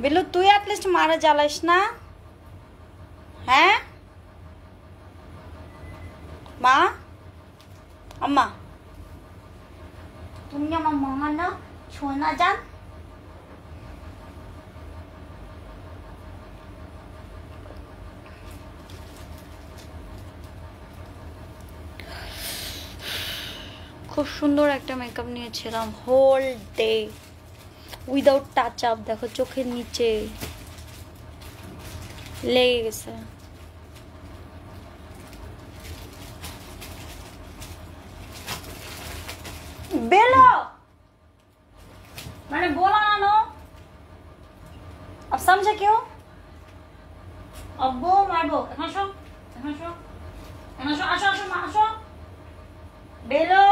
বিল্লু তুই অ্যাটলিস্ট মারে জ্বালাইস না। হ্যাঁ মা, আম্মা তুমি আমার মামা না, সোনা যান। খুব সুন্দর একটা মেকআপ নিয়েছিলাম, whole day without touch up. দেখো চোখের নিচে লেগে গেছে। बेलो मैंने बोला ना नो, अब समझे क्यों? अब वो मारो आशो आशो आशो आशो आशो आशो बेलो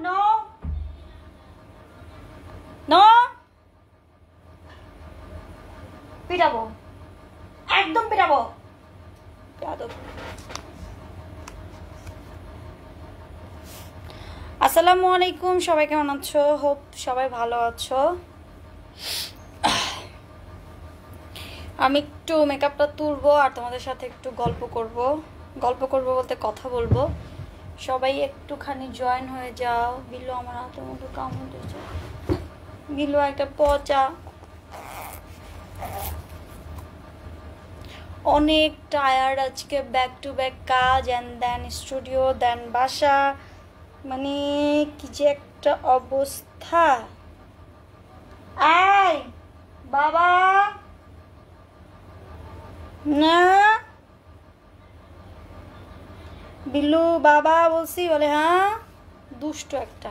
नो नो पिटाबो एकदम पिटाबो यादव। আসসালামু আলাইকুম, সবাই কেমন আছো? হোপ সবাই ভালো আছো। আমি একটু মেকআপটা তুলবো আর তোমাদের সাথে একটু গল্প করব বলতে কথা বলবো। সবাই একটুখানি জয়েন হয়ে যাও। বিল্লু আমার হাতের মতো কামড় দিয়েছে। বিল্লু একটা পচা, অনেক টায়ার্ড আজকে, ব্যাক টু ব্যাক কাজ, অ্যান্ড দেন স্টুডিও, দেন বাসা, মানে কি যে একটা অবস্থা। আয় বাবা না, বিল্লু বাবা বলছি বলে, হ্যাঁ দুষ্ট একটা।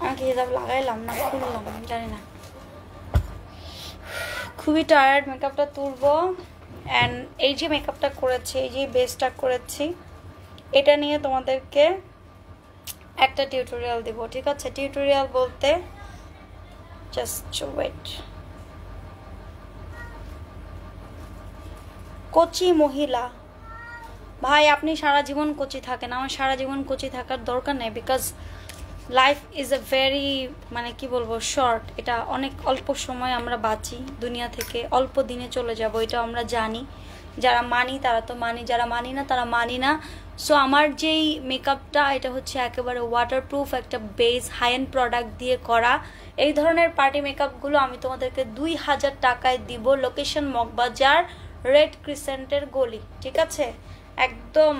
আমাকে হিসাব লাগাইলাম না, খুললাম জানি না। খুবই টায়ার্ড, মেকআপটা তুলবো। অ্যান্ড এই যে মেকআপটা করেছি, এই যে বেসটা করেছি, এটা নিয়ে তোমাদেরকে একটা টিউটোরিয়াল দিব, ঠিক আছে? টিউটোরিয়াল বলতে জাস্ট ওয়েট। কোচি মহিলা ভাই, আপনি সারা জীবন কোচি থাকেন, আমার সারা জীবন কোচি থাকার দরকার নেই। Because life is a very, মানে কি বলবো, শর্ট। এটা অনেক অল্প সময় আমরা বাঁচি দুনিয়া থেকে, অল্প দিনে চলে যাব, এটা আমরা জানি। যারা মানি তারা তো মানি, যারা মানি না তারা মানি না। সো আমার যেই মেকআপটা, এটা হচ্ছে একেবারে ওয়াটারপ্রুফ একটা বেস, হাই এন্ড প্রোডাক্ট দিয়ে করা। এই ধরনের পার্টি মেকআপগুলো আমি তোমাদেরকে 2000 টাকায় দিব। লোকেশন মগবাজার, রেড ক্রিসেন্টের গলি, ঠিক আছে? একদম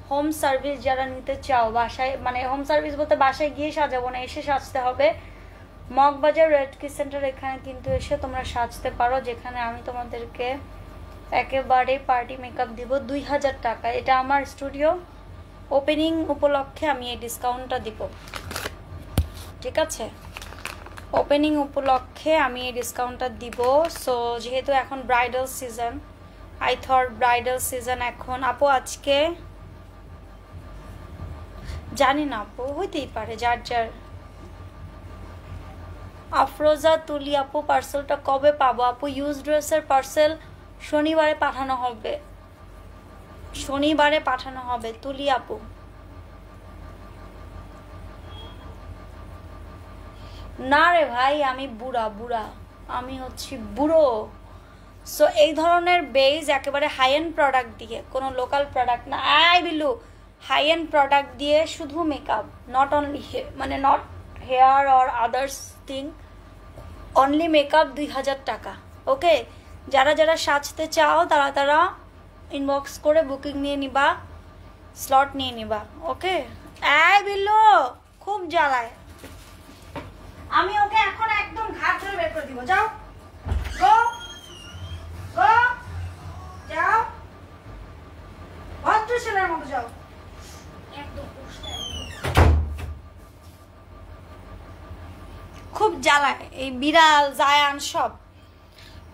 হোম সার্ভিস যারা নিতে চাও, বাসায়, মানে হোম সার্ভিস বলতে বাসায় গিয়ে সাজাবো না, এসে সাজতে হবে। মগবাজার রেড ক্রিসেন্টের এখানে কিন্তু এসে তোমরা সাজতে পারো, যেখানে আমি তোমাদেরকে একেবারে পার্টি মেকআপ দিব 2000 টাকা। এটা আমার স্টুডিও ওপেনিং উপলক্ষে আমি এই ডিসকাউন্টটা দিব, ঠিক আছে? ওপেনিং উপলক্ষে আমি এই ডিসকাউন্টটা দিব। সো যেহেতু এখন bridal season, I thought bridal season এখন। আপু আজকে জানি না আপু, হইতেই পারে যার যার। আফরোজা তুলি আপু, পার্সেলটা কবে পাবো? আপু ইউজ ড্রেসের পার্সেল শনিবারে পাঠানো হবে, শনিবারে পাঠানো হবে তুলি আপু। না রে ভাই, আমি বুড়া, আমি হচ্ছি বুড়ো। সো এই ধরনের বেজ একেবারে হাই এন্ড প্রোডাক্ট দিয়ে, কোনো লোকাল প্রোডাক্ট না। আই বিল্লু, হাই এন্ড প্রোডাক্ট দিয়ে শুধু মেকআপ, নট অনলি, মানে not hair or others thing, only makeup 2000 টাকা। ওকে, যারা যারা সাজতে চাও তারা তারা ইনবক্স করে বুকিং নিয়ে নিবা, স্লট নিয়ে নিবা। ওকে, আয় বিল্লু খুব জ্বালায়, আমি ওকে এখন একদম ঘাট ধরে বের করে দিব। যাও, গো গো, যাও, ভদ্র ছেলের মতো যাও, একদম খুব জ্বালায় এই বিড়াল জায়ান সব।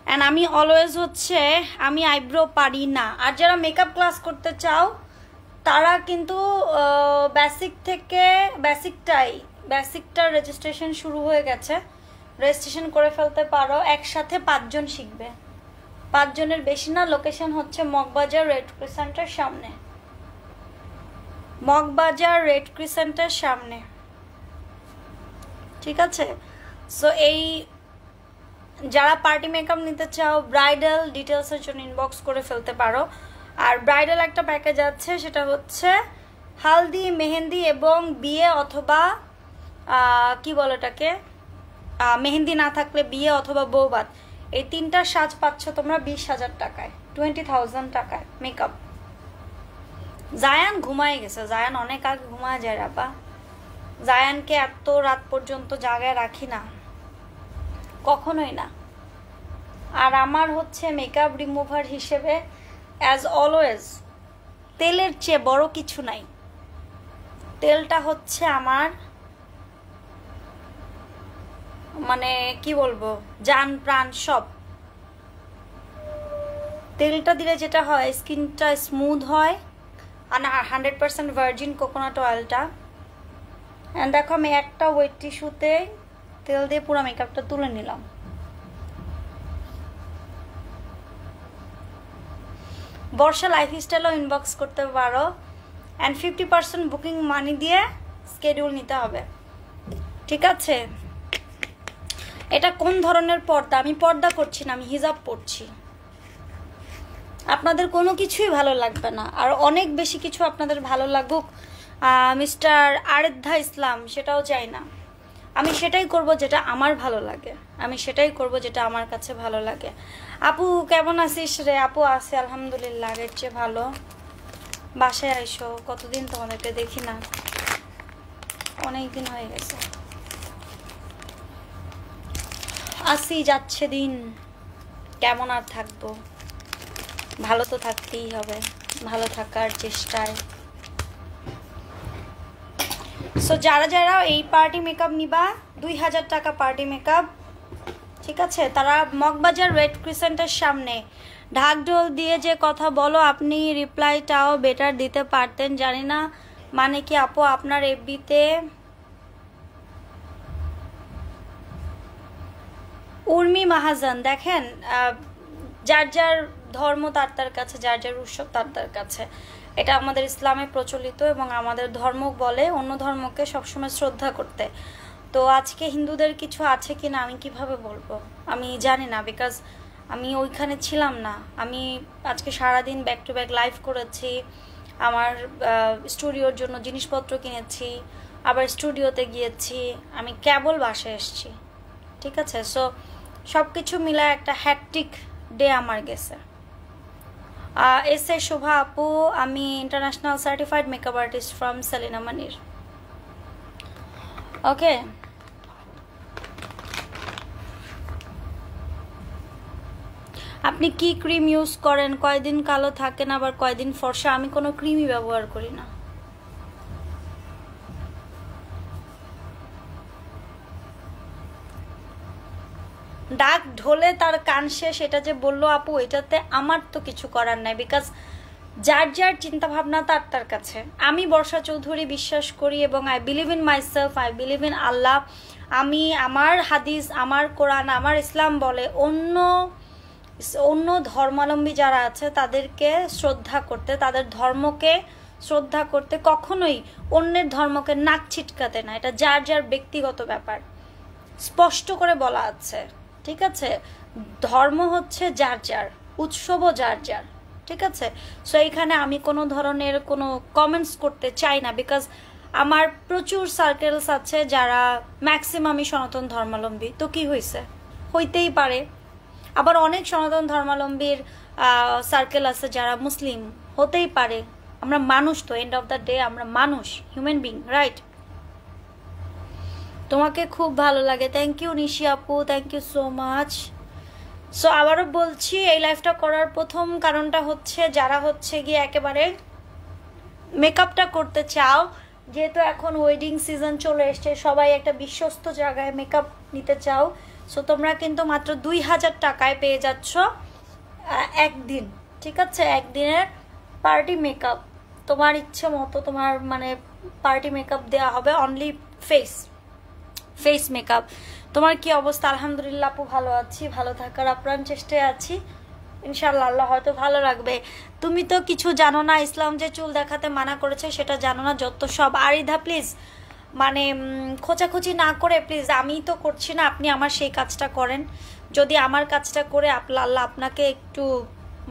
অ্যান্ড আমি অলওয়েজ হচ্ছে, আমি আইব্রো পারি না। আর যারা মেকআপ ক্লাস করতে চাও তারা কিন্তু বেসিক থেকে, বেসিকটার রেজিস্ট্রেশন শুরু হয়ে গেছে, রেজিস্ট্রেশন করে ফেলতে পারো। একসাথে 5 জন শিখবে, 5 জনের বেশি না। লোকেশন হচ্ছে মগবাজার রেড ক্রিসেন্টের সামনে, মগবাজার রেড ক্রিসেন্টের সামনে, ঠিক আছে? সো এই যারা পার্টি মেকআপ নিতে চাও ব্রাইডাল ডিটেলসের জন্য ইনবক্স করে ফেলতে পারো। আর ব্রাইডাল একটা প্যাকেজ আছে, সেটা হচ্ছে হালদি, মেহেন্দি এবং বিয়ে অথবা কি বলে এটাকে, মেহেন্দি না থাকলে বিয়ে অথবা বৌভাত, এই তিনটা সাজ পাচ্ছ তোমরা 20,000 টাকায়, 20,000 টাকায় মেকআপ। জায়ান ঘুমায় গেছে, জায়ান অনেক আগে ঘুমায় যায় রাপা। জায়ানকে এত রাত পর্যন্ত জায়গায় রাখি না, কখনোই না। আর আমার হচ্ছে মেকআপ রিমুভার হিসেবে অ্যাজ অলওয়েজ তেলের চেয়ে বড় কিছু নাই। তেলটা হচ্ছে আমার মানে কি বলবো, জান প্রাণ সব। তেলটা দিলে যেটা হয় স্কিনটা স্মুথ হয়, আর 100% ভার্জিন কোকোনাট অয়েলটা। অ্যান্ড দেখো আমি একটা ওয়েট টিস্যুতে তেল দিয়ে পুরো মেকআপটা তুলে নিলাম। বর্ষা লাইফস্টাইলও ইনবক্স করতে পারো। অ্যান্ড 50% বুকিং মানি দিয়ে স্কেডিউল নিতে হবে, ঠিক আছে? এটা কোন ধরনের পর্দা? আমি পর্দা করছি না, আমি হিজাব পরছি। আপনাদের কোনো কিছুই ভালো লাগবে না, আর অনেক বেশি কিছু আপনাদের ভালো লাগুক মিস্টার আরেদ্ধা ইসলাম, সেটাও চাই না। আমি সেটাই করব যেটা আমার ভালো লাগে, আমি সেটাই করব যেটা আমার কাছে ভালো লাগে। আপু কেমন আছিস রে? আপু আছে আলহামদুলিল্লাহ, আগের চেয়ে ভালো। বাসায় আইসো, কতদিন তোমাদেরকে দেখি না, অনেক দিন হয়ে গেছে। আসি যাচ্ছে দিন, কেমন আর থাকবো, ভালো তো থাকতেই হবে, ভালো থাকার চেষ্টায়। সো যারা যারা এই পার্টি মেকআপ নিবা, 2000 টাকা পার্টি মেকআপ, ঠিক আছে? তারা মগবাজার রেড ক্রিসেন্টের সামনে ঢাকঢোল দিয়ে যে কথা বলো, আপনি রিপ্লাইটাও বেটার দিতে পারতেন। জানি না মানে কি আপু, আপনার এফবিতে উর্মি মাহাজান, দেখেন যার যার ধর্ম তার তার কাছে, যার যার উৎসব তার তার কাছে, এটা আমাদের ইসলামে প্রচলিত এবং আমাদের ধর্ম বলে অন্য ধর্মকে সবসময় শ্রদ্ধা করতে। তো আজকে হিন্দুদের কিছু আছে কি না আমি কিভাবে বলবো, আমি জানি না, বিকজ আমি ওইখানে ছিলাম না। আমি আজকে সারাদিন ব্যাক টু ব্যাক লাইভ করেছি, আমার স্টুডিওর জন্য জিনিসপত্র কিনেছি, আবার স্টুডিওতে গিয়েছি, আমি কেবল বাসায় এসেছি, ঠিক আছে? সো সব কিছু মিলায় একটা হ্যাকটিক ডে আমার গেছে। এস এ শোভা আপু, আমি international certified makeup artist from Selina মানির। ওকে, আপনি কি ক্রিম ইউজ করেন? কয়দিন কালো থাকেন আবার কয়দিন ফর্সা? আমি কোনো ক্রিমই ব্যবহার করি না। ডাক ঢোলে তার কান শেষ, এটা যে বললো আপু, এটাতে আমার তো কিছু করার নাই, বিকজ যার যার চিন্তা ভাবনা তার তার কাছে। আমি বর্ষা চৌধুরী বিশ্বাস করি এবং I believe in myself, I believe in Allah. আমি আমার হাদিস, আমার কোরআন, আমার ইসলাম বলে অন্য ধর্মাবলম্বী যারা আছে তাদেরকে শ্রদ্ধা করতে, তাদের ধর্মকে শ্রদ্ধা করতে, কখনোই অন্যের ধর্মকে নাক ছিটকাতে না। এটা যার যার ব্যক্তিগত ব্যাপার, স্পষ্ট করে বলা আছে, ঠিক আছে? ধর্ম হচ্ছে যার যার, উৎসবও যার যার, ঠিক আছে? সো এইখানে আমি কোনো ধরনের কোনো কমেন্টস করতে চাই না, বিকজ আমার প্রচুর সার্কেলস আছে যারা ম্যাক্সিমামই সনাতন ধর্মাবলম্বী। তো কি হয়েছে, হইতেই পারে। আবার অনেক সনাতন ধর্মাবলম্বীর সার্কেল আছে যারা মুসলিম, হতেই পারে। আমরা মানুষ, তো এন্ড অফ দ্য ডে আমরা মানুষ, হিউম্যান বিং, রাইট? তোমাকে খুব ভালো লাগে, থ্যাংক ইউ নিশি আপু, thank you so much. So আবারও বলছি, এই লাইফটা করার প্রথম কারণটা হচ্ছে যারা হচ্ছে গিয়ে একেবারে মেকআপটা করতে চাও, যেহেতু এখন ওয়েডিং সিজন চলে এসছে, সবাই একটা বিশ্বস্ত জায়গায় মেকআপ নিতে চাও। সো তোমরা কিন্তু মাত্র 2000 টাকায় পেয়ে যাচ্ছ একদিন, ঠিক আছে? একদিনের পার্টি মেকআপ, তোমার ইচ্ছে মতো তোমার মানে পার্টি মেকআপ দেওয়া হবে, অনলি ফেস মেকআপ। তোমার কি অবস্থা? আলহামদুলিল্লাহ আপু, ভালো আছি, ভালো থাকার আপ্রাণ চেষ্টায় আছি, ইনশাআল্লাহ আল্লাহ হয়তো ভালো রাখবে। তুমি তো কিছু জানো না, ইসলাম যে চুল দেখাতে মানা করেছে সেটা জানো না, যত সব। আরিধা প্লিজ মানে খোঁচাখুচি না করে প্লিজ, আমি তো করছি না, আপনি আমার সেই কাজটা করেন। যদি আমার কাজটা করে আল্লাহ আপনাকে একটু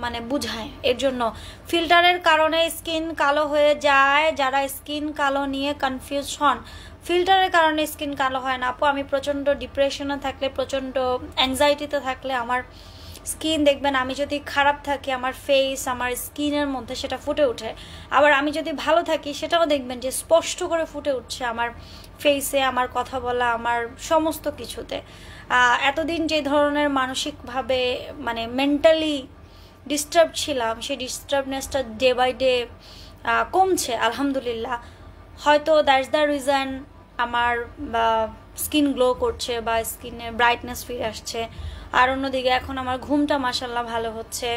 মানে বুঝায়। এর জন্য ফিল্টারের কারণে স্কিন কালো হয়ে যায়, যারা স্কিন কালো নিয়ে কনফিউজ হন, ফিল্টারের কারণে স্কিন কালো হয় না আপু। আমি প্রচণ্ড ডিপ্রেশনে থাকলে, প্রচণ্ড অ্যাংজাইটিতে থাকলে আমার স্কিন দেখবেন, আমি যদি খারাপ থাকি আমার ফেস, আমার স্কিনের মধ্যে সেটা ফুটে ওঠে। আবার আমি যদি ভালো থাকি সেটাও দেখবেন যে স্পষ্ট করে ফুটে উঠছে আমার ফেসে, আমার কথা বলা, আমার সমস্ত কিছুতে। এতদিন যে ধরনের মানসিকভাবে মানে মেন্টালি ডিস্টার্ব ছিলাম, সেই ডিস্টার্বনেসটা ডে বাই ডে কমছে আলহামদুলিল্লাহ। হয়তো দ্যাটস দ্য রিজন আমার স্কিন গ্লো করছে বা স্কিনে ব্রাইটনেস ফিরে আসছে। আর অন্যদিকে এখন আমার ঘুমটা মাশাল্লাহ ভালো হচ্ছে,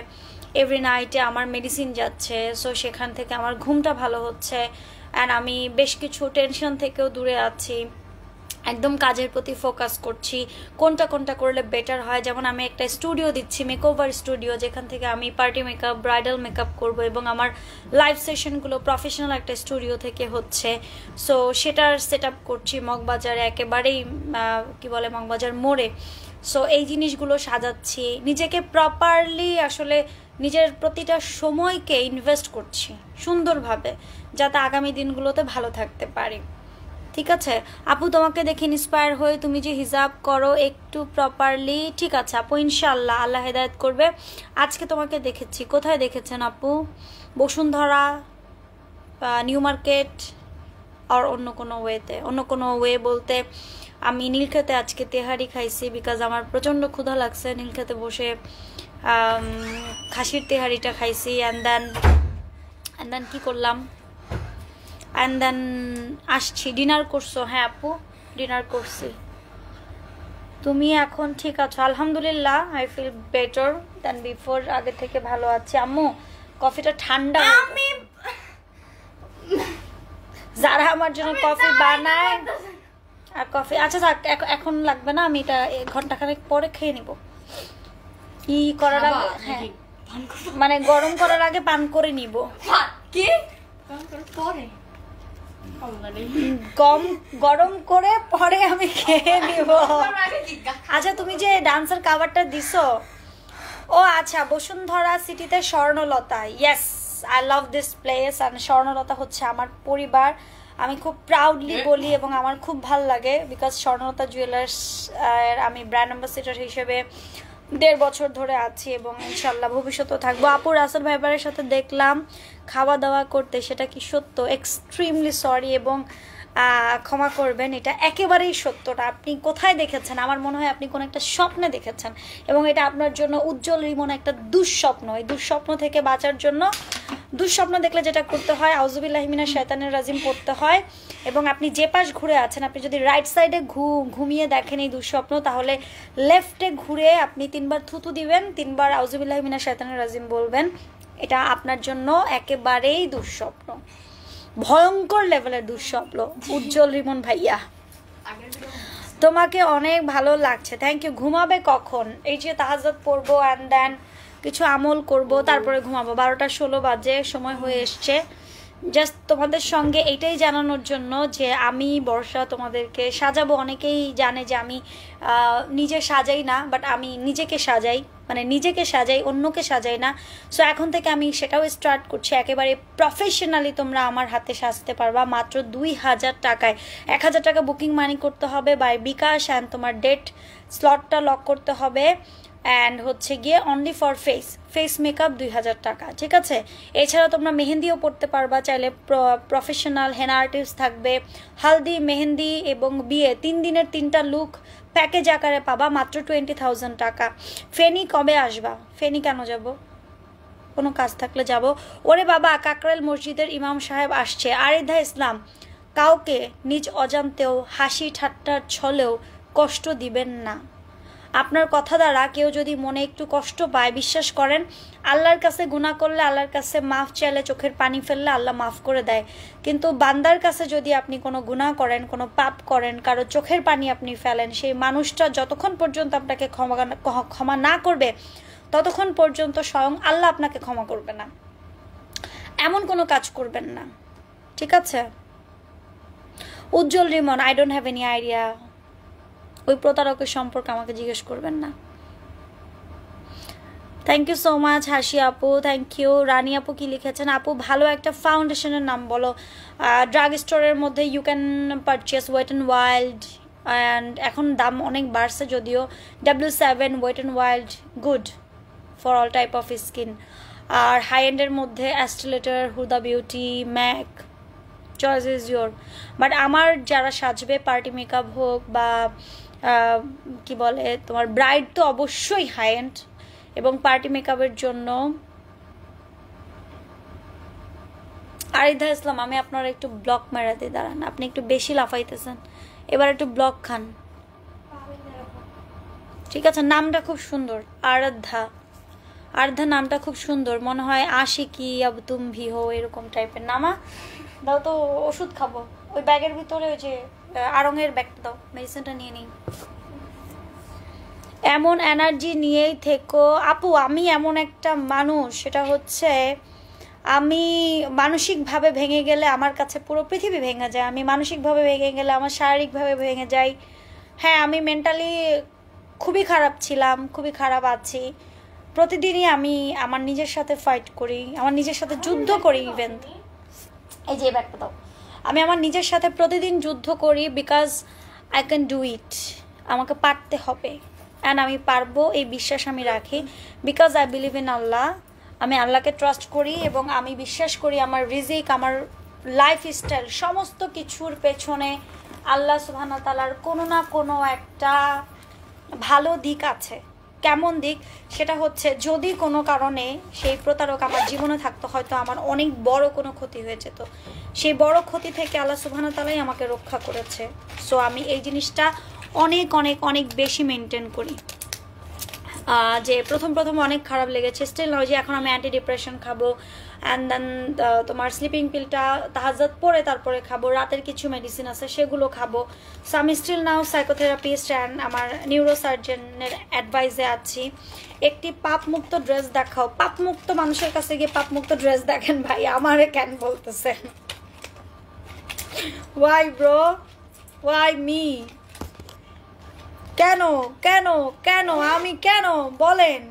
এভরি নাইটে আমার মেডিসিন যাচ্ছে, সো সেখান থেকে আমার ঘুমটা ভালো হচ্ছে। অ্যান্ড আমি বেশ কিছু টেনশন থেকেও দূরে আছি, একদম কাজের প্রতি ফোকাস করছি, কোনটা কোনটা করলে বেটার হয়। যেমন আমি একটা স্টুডিও দিচ্ছি, মেকওভার স্টুডিও, যেখান থেকে আমি পার্টি মেকআপ, ব্রাইডাল মেকআপ করব, এবং আমার লাইভ সেশনগুলো প্রফেশনাল একটা স্টুডিও থেকে হচ্ছে। সো সেটার সেট আপ করছি মগবাজারে, একেবারেই কি বলে মগবাজার মোড়ে। সো এই জিনিসগুলো সাজাচ্ছি, নিজেকে প্রপারলি আসলে নিজের প্রতিটা সময়কে ইনভেস্ট করছি সুন্দরভাবে, যাতে আগামী দিনগুলোতে ভালো থাকতে পারি। ঠিক আছে আপু, তোমাকে দেখে ইন্সপায়ার হয়ে তুমি যে হিজাব করো একটু প্রপারলি, ঠিক আছে আপু, ইনশাআল্লাহ আল্লাহ হেদায়েত করবে। আজকে তোমাকে দেখেছি, কোথায় দেখেছেন আপু? বসুন্ধরা, নিউ মার্কেট, আর অন্য কোনো ওয়েতে? অন্য কোনো ওয়ে বলতে আমি নীলক্ষেতে আজকে তেহারি খাইছি, বিকজ আমার প্রচণ্ড ক্ষুধা লাগছে। নীলক্ষেতে বসে খাসির তেহারিটা খাইছি। অ্যান্ড দেন কি করলাম, অ্যান্ড দেন আসছি। ডিনার করছো? হ্যাঁ আপু, ডিনার করছি। তুমি এখন ঠিক আছো? আলহামদুলিল্লাহ, I feel better than before, আগে থেকে ভালো আছি। আম্মু কফিটা ঠান্ডা, যারা আমার জন্য কফি বানায় আর কফি, আচ্ছা থাক, এখন লাগবে না, আমি এটা ঘন্টাখানেক পরে খেয়ে নিব। কি করার আগে, হ্যাঁ মানে গরম করার আগে পান করে নিব। গরম করে পরে আমি খেয়ে নিব। আচ্ছা তুমি যে ডান্সের কাভারটা দিছো, ও আচ্ছা, বসুন্ধরা সিটিতে Swarnalata, yes I love this place. আর স্বর্ণলতা হচ্ছে আমার পরিবার, আমি খুব প্রাউডলি বলি, এবং আমার খুব ভাল লাগে, বিকজ স্বর্ণলতা জুয়েলার্স আমি ব্র্যান্ড অ্যাম্বাসেডর হিসেবে 1.5 বছর ধরে আছি, এবং ইনশাল্লাহ ভবিষ্যতেও থাকবো। আপু রাসেল ভাইবারের সাথে দেখলাম খাওয়া দাওয়া করতে, সেটা কি সত্য? এক্সট্রিমলি সরি, এবং ক্ষমা করবেন, এটা একেবারেই সত্যটা। আপনি কোথায় দেখেছেন? আমার মনে হয় আপনি কোনো একটা স্বপ্নে দেখেছেন, এবং এটা আপনার জন্য উজ্জ্বল রিমন একটা দুঃস্বপ্ন। এই দুঃস্বপ্ন থেকে বাঁচার জন্য, দুঃস্বপ্ন দেখলে যেটা করতে হয়, আউযুবিল্লাহি মিনাশ শাইতানির রাজিম পড়তে হয়। এবং আপনি যে পাশ ঘুরে আছেন, আপনি যদি রাইট সাইডে ঘুমিয়ে দেখেন এই দুঃস্বপ্ন, তাহলে লেফটে ঘুরে আপনি 3 বার থুতু দিবেন, 3 বার আউযুবিল্লাহি মিনাশ শাইতানির রাজিম বলবেন। এটা আপনার জন্য একেবারেই দুঃস্বপ্ন, ভয়ঙ্কর লেভেলের দুঃস্বপ্ন। উজ্জ্বল রিমন ভাইয়া, তোমাকে অনেক ভালো লাগছে, থ্যাংক ইউ। ঘুমাবে কখন? এই যে তাহাজ্জুদ পড়বো, অ্যান্ড দেন কিছু আমল করব, তারপরে ঘুমাবো। 12টা 16 বাজে, সময় হয়ে এসছে। জাস্ট তোমাদের সঙ্গে এটাই জানানোর জন্য যে আমি বর্ষা তোমাদেরকে সাজাবো। অনেকেই জানে যে আমি নিজে সাজাই না, বাট আমি নিজেকে সাজাই, মানে নিজেকে সাজাই, অন্যকে সাজাই না। সো এখন থেকে আমি সেটাও স্টার্ট করছি, একেবারে প্রফেশনালি তোমরা আমার হাতে সাজতে পারবা মাত্র 2000 টাকায়। 1000 টাকা বুকিং মানি করতে হবে বাই বিকাশ, অ্যান্ড তোমার ডেট স্লটটা লক করতে হবে। অ্যান্ড হচ্ছে গিয়ে অনলি ফর ফেস মেকআপ 2000 টাকা, ঠিক আছে? এছাড়া তোমরা মেহেন্দিও পড়তে পারবা চাইলে, প্রফেশনাল হেনা আর্টিস্ট থাকবে, হালদি, মেহেন্দি এবং বিয়ে 3 দিনের 3টা লুক প্যাকেজ আকারে পাবা মাত্র 20,000 টাকা। ফেনী কবে আসবা? ফেনী কেন যাব? কোনো কাজ থাকলে যাব। ওরে বাবা, কাকরাইল মসজিদের ইমাম সাহেব আসছে। আরিধা ইসলাম, কাউকে নিজ অজান্তেও হাসি ঠাট্টার ছলেও কষ্ট দিবেন না। আপনার কথা দ্বারা কেউ যদি মনে একটু কষ্ট পায়, বিশ্বাস করেন আল্লাহর কাছে গুনাহ করলে, আল্লাহর কাছে মাফ চাইলে, চোখের পানি ফেললে আল্লাহ মাফ করে দেয়। কিন্তু বান্দার কাছে যদি আপনি কোনো গুনাহ করেন, কোনো পাপ করেন, কারো চোখের পানি আপনি ফেলেন, সেই মানুষটা যতক্ষণ পর্যন্ত আপনাকে ক্ষমা না করবে, ততক্ষণ পর্যন্ত স্বয়ং আল্লাহ আপনাকে ক্ষমা করবে না। এমন কোনো কাজ করবেন না, ঠিক আছে? Ujjwal Rimon, I don't have any idea. ওই প্রতারকের সম্পর্কে আমাকে জিজ্ঞেস করবেন না। থ্যাংক ইউ সো মাচ হাসি আপু, থ্যাংক ইউ। রানী আপু কি লিখেছেন? আপু ভালো একটা ফাউন্ডেশনের নাম বলো। ড্রাগ স্টোরের মধ্যে you can purchase wet and wild, and এখন দাম অনেক বাড়ছে যদিও। W7 wet and wild, good for all type of skin. আর হাই এন্ডের মধ্যে অ্যাস্ট্রেলেটার, Huda beauty, Mac, choice is your. But আমার যারা সাজবে, পার্টি মেকআপ হোক বা কি বলে তোমার ব্রাইড, তো অবশ্যই হাই এন্ড। এবং পার্টি মেকআপের জন্য আরিদা ইসলাম, আমি আপনার একটু ব্লক মেরে দিই, দাঁড়ান, আপনি একটু বেশি লাফাইতেছেন, এবার একটু ব্লক খান। ঠিক আছে, নামটা খুব সুন্দর, আরাধ্যা। আরাধ্যা নামটা খুব সুন্দর, মনে হয় আশিকি আব তুম ভি হো এরকম টাইপের নামা। দাও তো, ওষুধ খাবো। ওই ব্যাগের ভিতরে ওই যে আড়ঙের ব্যাগটা দাও, মেডিসিনটা নিয়ে নিই। এমন এনার্জি নিয়েই থেকো আপু। আমি এমন একটা মানুষ, সেটা হচ্ছে আমি মানসিকভাবে ভেঙে গেলে আমার কাছে পুরো পৃথিবী ভেঙে যায়। আমি মানসিকভাবে ভেঙে গেলে আমার শারীরিকভাবে ভেঙে যাই। হ্যাঁ, আমি মেন্টালি খুবই খারাপ ছিলাম, খুবই খারাপ আছি। প্রতিদিনই আমি আমার নিজের সাথে ফাইট করি, আমার নিজের সাথে যুদ্ধ করি। ইভেন এই যে ব্যাগটা দাও, আমি আমার নিজের সাথে প্রতিদিন যুদ্ধ করি, because I can do it. আমাকে পারতে হবে, অ্যান্ড আমি পারবো, এই বিশ্বাস আমি রাখি, because I believe in Allah. আমি আল্লাহকে ট্রাস্ট করি এবং আমি বিশ্বাস করি আমার রিজিক, আমার লাইফস্টাইল, সমস্ত কিছুর পেছনে আল্লাহ সুবহানাহু ওয়া তাআলার কোনো না কোনো একটা ভালো দিক আছে। কেমন দিক? সেটা হচ্ছে যদি কোনো কারণে সেই প্রতারক আমার জীবনে থাকতো, হয়তো আমার অনেক বড় কোনো ক্ষতি হয়ে যেত। সেই বড় ক্ষতি থেকে আল্লাহ সুবহানাহু ওয়া তাআলাই আমাকে রক্ষা করেছে। সো আমি এই জিনিসটা অনেক অনেক অনেক বেশি মেনটেন করি। যে প্রথম অনেক খারাপ লেগেছে, স্টিল নয় যে এখন আমি অ্যান্টি ডিপ্রেশন খাবো, অ্যান্ড দেন তোমার স্লিপিং পিলটা তাহাজ্জুদ পরে তারপরে খাবো, রাতের কিছু মেডিসিন আছে সেগুলো খাবো। সো আমি স্টিল নাও সাইকোথেরাপিস্ট অ্যান্ড আমার নিউরোসার্জনের অ্যাডভাইসে আছি। একটি পাপমুক্ত ড্রেস দেখাও। পাপমুক্ত মানুষের কাছে গিয়ে পাপমুক্ত ড্রেস দেখেন ভাই, আমারে কেন বলতেছেন? Why bro, why me? কেন কেন কেন আমি কেন বলেন?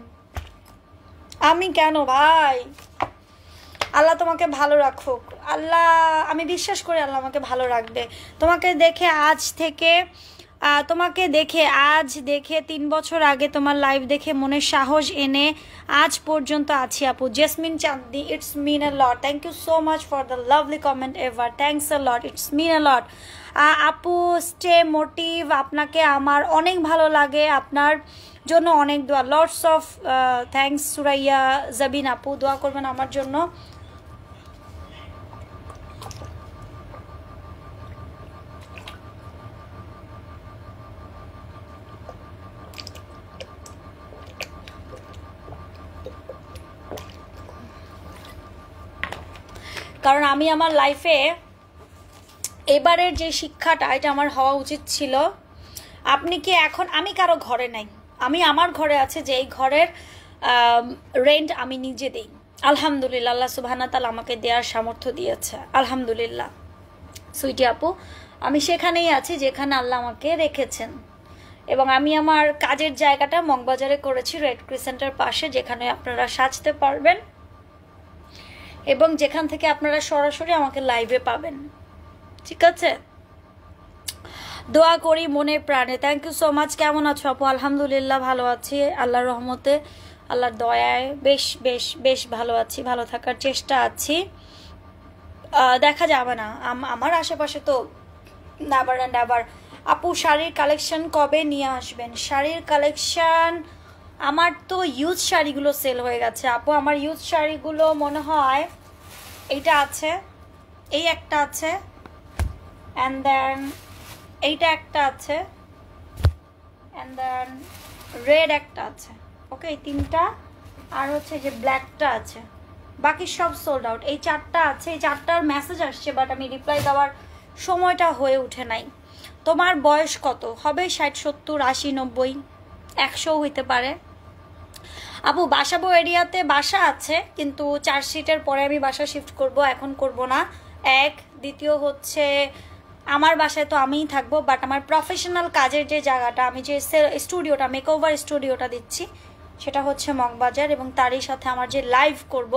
আমি কেন ভাই? আল্লাহ তোমাকে ভালো রাখুক। আল্লাহ, আমি বিশ্বাস করি আল্লাহ আমাকে ভালো রাখবে। তোমাকে দেখে আজ দেখে 3 বছর আগে তোমার লাইভ দেখে মনে সাহস এনে আজ পর্যন্ত আছি আপু। Jasmine Chandni, it's mean a lot. Thank you so much for the lovely comment ever. Thanks a lot, it's mean a lot. আপু স্টে মোটিভ, আপনাকে আমার অনেক ভালো লাগে, আপনার জন্য অনেক দোয়া। Lots of thanks Suraiya Zabin আপু, দোয়া করবেন আমার জন্য। কারণ আমি আমার লাইফে এবারের যে শিক্ষাটা, এটা আমার হওয়া উচিত ছিল। আপনি কি এখন, আমি কারো ঘরে নাই, আমি আমার ঘরে আছে, যে এই ঘরের রেন্ট আমি নিজে দিই। আলহামদুলিল্লাহ, আল্লাহ সুবহানাহু ওয়া তাআলা আমাকে দেওয়ার সামর্থ্য দিয়েছে, আলহামদুলিল্লাহ। সুইটি আপু, আমি সেখানেই আছি যেখানে আল্লাহ আমাকে রেখেছেন। এবং আমি আমার কাজের জায়গাটা মগবাজারে করেছি, রেড ক্রিসেন্টের পাশে, যেখানে আপনারা সাজতে পারবেন এবং যেখান থেকে আপনারা সরাসরি আমাকে লাইভে পাবেন। ঠিক আছে, দোয়া করি মনে প্রাণে। Thank you so much. কেমন আছো আপু? আলহামদুলিল্লাহ ভালো আছি, আল্লাহর রহমতে, আল্লাহর দয়ায় বেশ বেশ বেশ ভালো আছি, ভালো থাকার চেষ্টা আছি। দেখা যাবে না, আমার আশেপাশে তো নেভার অ্যান্ড এভার। আপু শাড়ির কালেকশন কবে নিয়ে আসবেন? শাড়ির কালেকশন, আমার তো ইউজ শাড়িগুলো সেল হয়ে গেছে আপু। আমার ইউজ শাড়িগুলো মনে হয় এইটা আছে, এই একটা আছে, অ্যান্ড দেন এইটা একটা আছে, অ্যান্ড দেন রেড একটা আছে। ওকে, এই 3টা, আর হচ্ছে যে ব্ল্যাকটা আছে, বাকি সব সোল্ড আউট। এই 4টা আছে, এই 4টার মেসেজ আসছে, বাট আমি রিপ্লাই দেওয়ার সময়টা হয়ে ওঠে নাই। তোমার বয়স কত? হবে 60, 70, 80, 90, 100 হইতে পারে আপু। বাসাবো এরিয়াতে বাসা আছে, কিন্তু 4 সিটের পরে আমি বাসা শিফট করব, এখন করব না। এক, দ্বিতীয় হচ্ছে আমার বাসায় তো আমিই থাকবো, বাট আমার প্রফেশনাল কাজের যে জায়গাটা, আমি যে স্টুডিওটা, মেকওভার স্টুডিওটা দিচ্ছি, সেটা হচ্ছে মগবাজার, এবং তারই সাথে আমার যে লাইভ করব,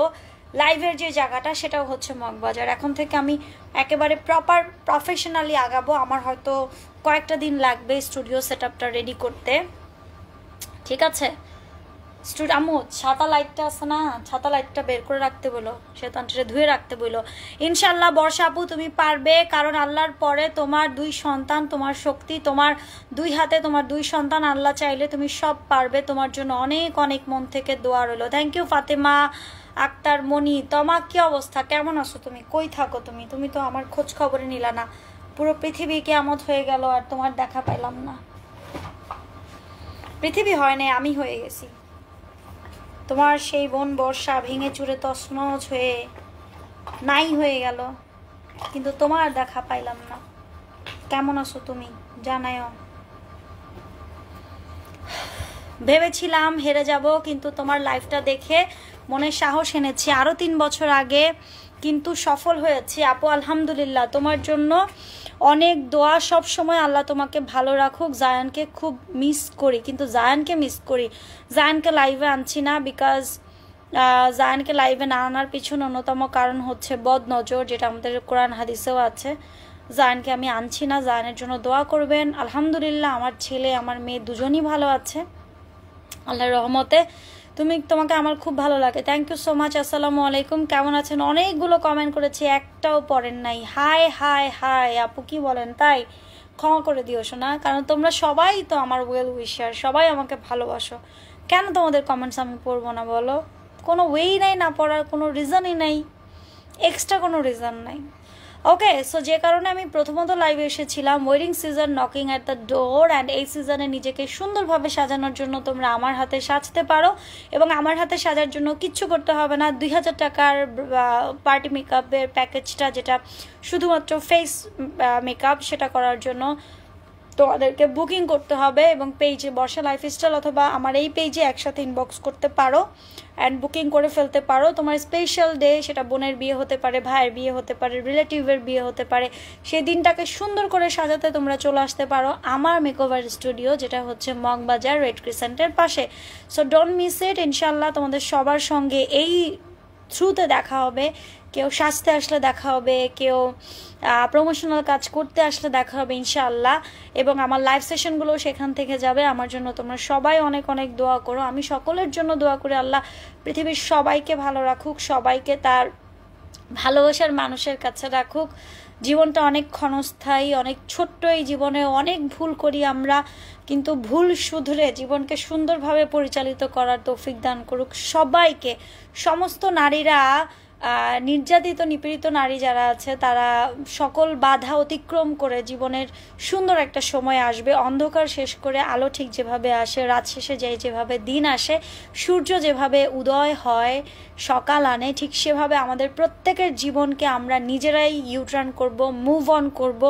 লাইভের যে জায়গাটা, সেটাও হচ্ছে মগবাজার। এখন থেকে আমি একেবারে প্রপার প্রফেশনালি আগাবো। আমার হয়তো কয়েকটা দিন লাগবে স্টুডিও সেট আপটা রেডি করতে, ঠিক আছে? আম্মু ছাতা লাইটটা আছে না, ছাতা লাইটটা বের করে রাখতে বলো, শেতানটা ধুয়ে রাখতে বলো। ইনশাল্লাহ বর্ষা আপু তুমি পারবে, কারণ আল্লাহর পরে তোমার 2 সন্তান, তোমার শক্তি, তোমার 2 হাতে তোমার 2 সন্তান, আল্লাহ চাইলে তুমি সব পারবে। তোমার জন্য অনেক অনেক মন থেকে দোয়া রইলো। থ্যাংক ইউ ফাতেমা আক্তার মনি। তোমার কি অবস্থা, কেমন আছো তুমি, কই থাকো তুমি? তুমি তো আমার খোঁজ খবরে নিলা না, পুরো পৃথিবী কেয়ামত হয়ে গেল আর তোমার দেখা পাইলাম না। পৃথিবী হয় নাই, আমি হয়ে গেছি। তোমার সেই বোন বর্ষা ভেঙে চুরে তছনছ হয়ে নাই হয়ে গেল, কিন্তু তোমার দেখা পাইলাম না। কেমন আছো তুমি জানায়ও। ভেবেছিলাম হেরে যাব, কিন্তু তোমার লাইফটা দেখে মনে সাহস এনেছি আরো 3 বছর আগে, কিন্তু সফল হয়েছি আপু আলহামদুলিল্লাহ। তোমার জন্য অনেক দোয়া, সব সময় আল্লাহ তোমাকে ভালো রাখুক। জায়ানকে খুব মিস করি, কিন্তু জায়ানকে মিস করি, জায়ানকে লাইভে আনছি না, বিকজ জায়ানকে লাইভে না আনার পিছনে অন্যতম কারণ হচ্ছে বদ নজর, যেটা আমাদের কোরআন হাদিসেও আছে। জায়ানকে আমি আনছি না, জায়ানের জন্য দোয়া করবেন। আলহামদুলিল্লাহ আমার ছেলে আমার মেয়ে দুজনই ভালো আছে আল্লাহর রহমতে। তোমাকে আমার খুব ভালো লাগে। Thank you so much. আসসালামু আলাইকুম, কেমন আছেন? অনেকগুলো কমেন্ট করেছি, একটাও পড়েন নাই। হাই হাই হাই আপু কি বলেন, তাই ক্ষমা করে দিও শোনা, কারণ তোমরা সবাই তো আমার ওয়েল উইশার, সবাই আমাকে ভালোবাসো। কেন তোমাদের কমেন্টস আমি পড়বো না বলো? কোনো ওয়েই নাই না পড়ার, কোনো রিজনই নাই, এক্সট্রা কোনো রিজন নাই। ওকে, সো যে কারণে আমি প্রথমত লাইভে এসেছিলাম, wedding season knocking at the door, and এই সিজনে নিজেকে সুন্দরভাবে সাজানোর জন্য তোমরা আমার হাতে সাজতে পারো, এবং আমার হাতে সাজার জন্য কিচ্ছু করতে হবে না। 2000 টাকার পার্টি মেকআপের প্যাকেজটা, যেটা শুধুমাত্র ফেস মেকআপ, সেটা করার জন্য তোমাদেরকে বুকিং করতে হবে, এবং পেজে বর্ষা লাইফস্টাইল অথবা আমার এই পেজে একসাথে ইনবক্স করতে পারো অ্যান্ড বুকিং করে ফেলতে পারো। তোমার স্পেশাল ডে, সেটা বোনের বিয়ে হতে পারে, ভাইয়ের বিয়ে হতে পারে, রিলেটিভের বিয়ে হতে পারে, সেই দিনটাকে সুন্দর করে সাজাতে তোমরা চলে আসতে পারো আমার মেকওভার স্টুডিও, যেটা হচ্ছে মগবাজার রেড ক্রিসেন্টের পাশে। So don't miss it. ইনশাল্লাহ তোমাদের সবার সঙ্গে এই থ্রুতে দেখা হবে। কেউ সাজতে আসলে দেখা হবে, কেউ প্রমোশনাল কাজ করতে আসলে দেখা হবে ইনশাআল্লাহ, এবং আমার লাইভ সেশনগুলো সেখান থেকে যাবে। আমার জন্য তোমরা সবাই অনেক অনেক দোয়া করো। আমি সকলের জন্য দোয়া করি আল্লাহ পৃথিবীর সবাইকে ভালো রাখুক, সবাইকে তার ভালোবাসার মানুষের কাছে রাখুক। জীবনটা অনেক ক্ষণস্থায়ী, অনেক ছোট্ট, এই জীবনে অনেক ভুল করি আমরা, কিন্তু ভুল শুধরে জীবনকে সুন্দরভাবে পরিচালিত করার তৌফিক দান করুক সবাইকে। সমস্ত নারীরা, নির্যাতিত নিপীড়িত নারী যারা আছে, তারা সকল বাধা অতিক্রম করে জীবনের সুন্দর একটা সময় আসবে। অন্ধকার শেষ করে আলো ঠিক যেভাবে আসে, রাত শেষে যেভাবে দিন আসে, সূর্য যেভাবে উদয় হয়, সকাল আনে, ঠিক সেভাবে আমাদের প্রত্যেকের জীবনকে আমরা নিজেরাই ইউটার্ন করব, মুভ অন করব।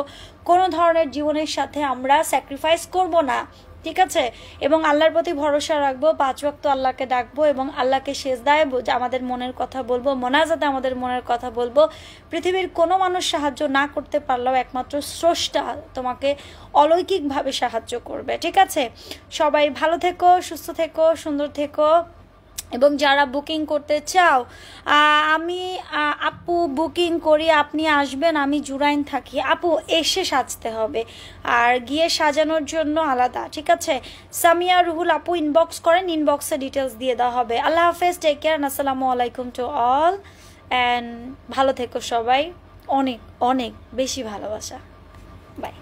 কোনো ধরনের জীবনের সাথে আমরা স্যাক্রিফাইস করব না, ঠিক আছে? এবং আল্লাহর প্রতি ভরসা রাখবো, 5 ওয়াক্ত আল্লাহকে ডাকবো, এবং আল্লাহকে সেজদায় আমাদের মনের কথা বলবো, মোনাজাতে আমাদের মনের কথা বলবো। পৃথিবীর কোনো মানুষ সাহায্য না করতে পারলেও একমাত্র স্রষ্টা তোমাকে অলৌকিকভাবে সাহায্য করবে, ঠিক আছে? সবাই ভালো থেকো, সুস্থ থেকো, সুন্দর থেকো, এবং যারা বুকিং করতে চাও, আমি আপু বুকিং করি, আপনি আসবেন, আমি জুরাইন থাকি। আপু এসে সাজতে হবে, আর গিয়ে সাজানোর জন্য আলাদা, ঠিক আছে? সামিয়া রুহুল আপু ইনবক্স করেন, ইনবক্সে ডিটেলস দিয়ে দেওয়া হবে। আল্লাহ হাফেজ, টেক কেয়ার, আসসালামু আলাইকুম টু অল, অ্যান্ড ভালো থেকো সবাই, অনেক অনেক বেশি ভালোবাসা, বাই।